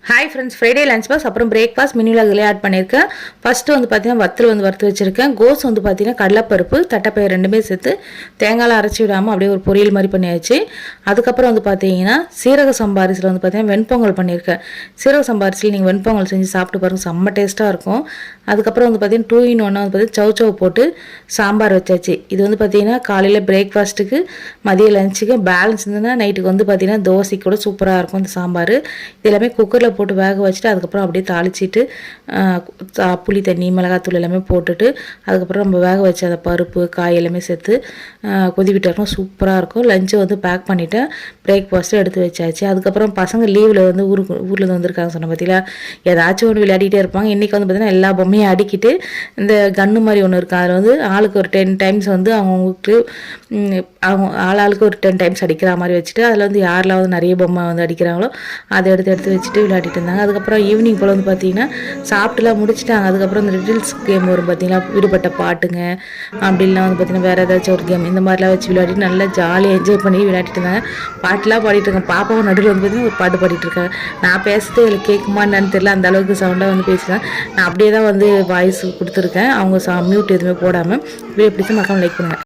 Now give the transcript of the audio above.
Hi friends, Friday lunch box அப்புறம் breakfast மெனுவில் அதில் ஆட் பண்ணியிருக்கேன். ஃபஸ்ட்டு வந்து பார்த்தீங்கன்னா வத்தல் வந்து வறுத்து வச்சுருக்கேன். கோஸ் வந்து பார்த்தீங்கன்னா கடலைப்பருப்பு தட்டைப்பயிறு ரெண்டுமே சேர்த்து தேங்காயில் அரைச்சி விடாமல் அப்படியே ஒரு பொரியல் மாதிரி பண்ணியாச்சு. அதுக்கப்புறம் வந்து பார்த்தீங்கன்னா சீரக சம்பா அரிசியில் வந்து பார்த்தீங்கன்னா வெண்பொங்கல் பண்ணியிருக்கேன். சீரக சம்பா அரிசியில் நீங்கள் வெண்பொங்கல் செஞ்சு சாப்பிட்டு பாருங்கள், செம்ம டேஸ்ட்டாக இருக்கும். அதுக்கப்புறம் வந்து பார்த்தீங்கன்னா 2 in 1 வந்து பார்த்தீங்கன்னா சௌச்சௌ போட்டு சாம்பார் வச்சாச்சு. இது வந்து பார்த்தீங்கன்னா காலையில் பிரேக்ஃபாஸ்ட்டுக்கு, மதிய லஞ்சுக்கு பேலன்ஸ் இருந்ததுன்னா நைட்டுக்கு வந்து பார்த்தீங்கன்னா தோசைக்கு கூட சூப்பராக இருக்கும் இந்த சாம்பார். இது எல்லாமே குக்கரில் போட்டு வேக வச்சுட்டு அதுக்கப்புறம் அப்படியே தாளிச்சிட்டு புளி தண்ணி மிளகாத்தூள் எல்லாமே போட்டுட்டு அதுக்கப்புறம் நம்ம வேக வச்ச அந்த பருப்பு காய் எல்லாமே சேர்த்து கொதி விட்டாருக்கும் சூப்பராக இருக்கும். லஞ்சை வந்து பேக் பண்ணிவிட்டேன். பிரேக்ஃபாஸ்ட்டு எடுத்து வச்சாச்சு. அதுக்கப்புறம் பசங்க லீவில் வந்து ஊரில் வந்திருக்காங்க சொன்ன பார்த்தீங்களா, ஏதாச்சும் ஒன்று விளையாடிட்டே இருப்பாங்க. இன்றைக்கி வந்து பார்த்திங்கன்னா எல்லா பொம்மையும் அடிக்கிட்டு இந்த கன்று மாதிரி ஒன்று இருக்குது, அதில் வந்து ஆளுக்கு ஒரு 10 times வந்து அவங்களுக்கு ஆளுக்கு ஒரு 10 times அடிக்கிற மாதிரி வச்சுட்டு அதில் வந்து யாரெல்லாம் வந்து நிறைய பொம்மை வந்து அடிக்கிறாங்களோ அதை எடுத்து வச்சுட்டு விளையாடிட்டு இருந்தாங்க. அதுக்கப்புறம் ஈவினிங் போல் வந்து பார்த்திங்கன்னா சாப்பிட்டுலாம் முடிச்சுட்டாங்க. அதுக்கப்புறம் இந்த ரிட்டில்ஸ் கேம் வரும் பார்த்திங்களா, விடுபட்ட பாட்டுங்க அப்படின்லாம் வந்து பார்த்திங்கன்னா வேறு ஏதாச்சும் ஒரு கேம் இந்த மாதிரிலாம் வச்சு விளையாடிட்டு நல்லா ஜாலியாக என்ஜாய் பண்ணி விளையாடிட்டு இருந்தாங்க. பாட்டுலாம் பாடிட்டு இருக்கேன். பாப்பாவும் நடுவில் வந்து பார்த்திங்கன்னா ஒரு பாட்டு பாடிட்டு இருக்காங்க. நான் பேசுறது இதில் கேட்குமா என்னன்னு தெரியல, அந்த அளவுக்கு சவுண்டாக வந்து பேசுகிறேன். நான் அப்படியே தான் வந்து வாய்ஸ் கொடுத்துருக்கேன். அவங்க மியூட் எதுவுமே போடாமல். இப்படியே பிடிச்சி மக்கள் லைக் பண்ணுங்கள்.